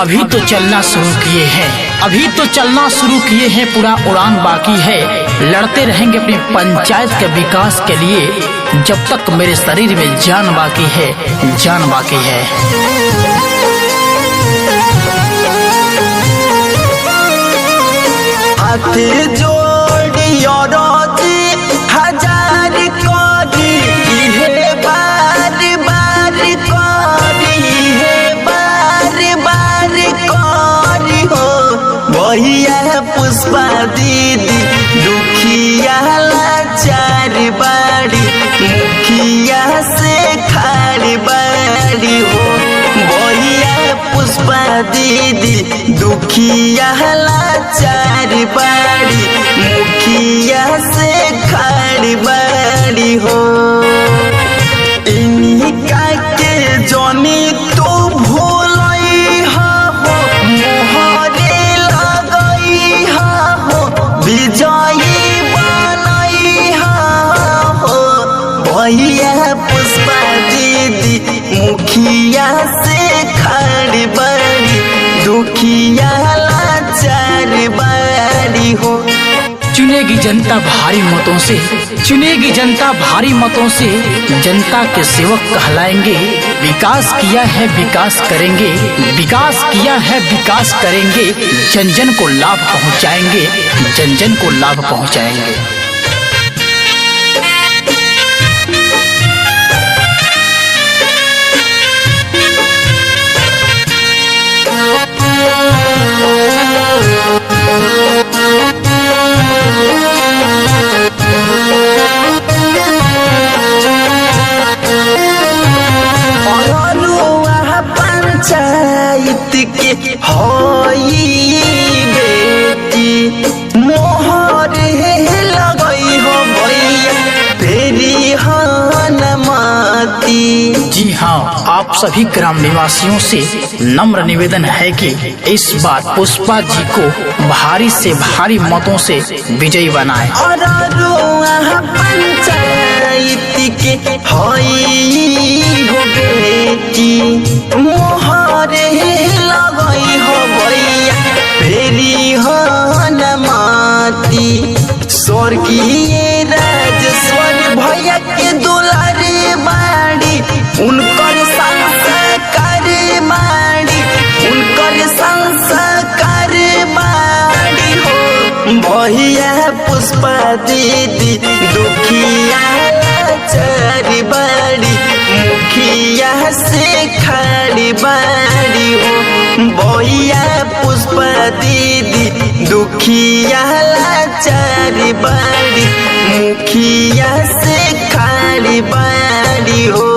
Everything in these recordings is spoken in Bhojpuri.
अभी तो चलना शुरू किए हैं, पूरा उड़ान बाकी है। लड़ते रहेंगे अपनी पंचायत के विकास के लिए, जब तक मेरे शरीर में जान बाकी है। हाथ जोड़ी और हजार करी है, बार करी हो। भैया पुष्पा दीदी दुखिया लाचार बाड़ी, मुखिया से खाड़ बाड़ी हो। भैया पुष्पा दीदी दुखिया लाचार बाड़ी, मुखिया से खाड़ बाड़ी हो। इनका के जनी तो भूलई हो, मोहरे लगई हो, विजयी बनई हो। भैया पुष्पा दीदी मुखिया से खाड़ बाड़ी, दुखिया लाचार बाड़ी हो। चुनेगी जनता भारी मतों से, जनता के सेवक कहलाएंगे। विकास किया है विकास करेंगे, जन जन को लाभ पहुंचाएंगे। पंचायत के होई बेटी, मोहर लगई हो भैया तेरी माती। जी हाँ, आप सभी ग्राम निवासियों से नम्र निवेदन है कि इस बार पुष्पा जी को भारी से भारी मतों से विजयी बनाएं। और पंचायत के होई हो बेटी, मोहर लगई हो भैया फेरी हो न माती। स्वर्गीय राजेश्वर भैया के दुलारे बाड़ी, उनकर संस्कार बाड़ी हो। भैया पुष्पा दीदी दुखिया लाचार बाड़ी, मुखिया से खाड़ बाड़ी हो। भैया पुष्पा दीदी दुखिया लाचार बाड़ी, मुखिया से खाड़ बाड़ी हो।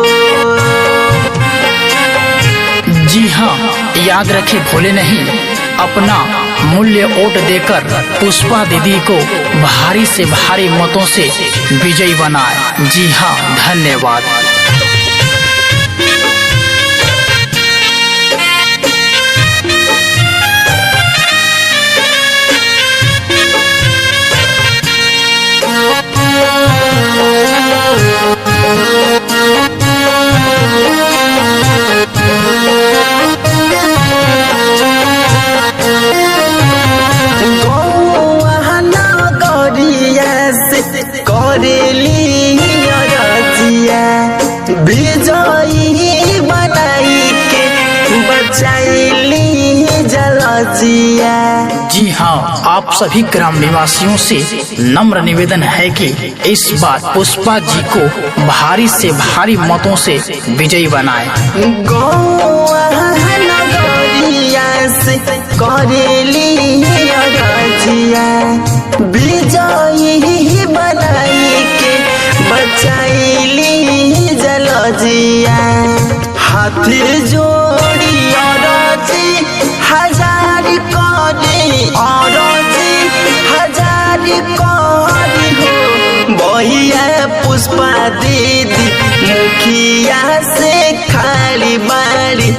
जी हाँ, याद रखे भूले नहीं, अपना मूल्य वोट देकर पुष्पा दीदी को भारी से भारी मतों से विजयी बनाए। जी हाँ, धन्यवाद। विजयी बनाई के बचाइली जलजिया। जी हाँ, आप सभी ग्राम निवासियों से नम्र निवेदन है कि इस बार पुष्पा जी को भारी से भारी मतों से विजयी बनाएं। नगरिया से करेली रजिया, विजयी बनाई के बचाइली जलजिया। हाथ जोड़ी और हजार करी हो। भैया पुष्पा दीदी मुखिया से खाली बाड़ी,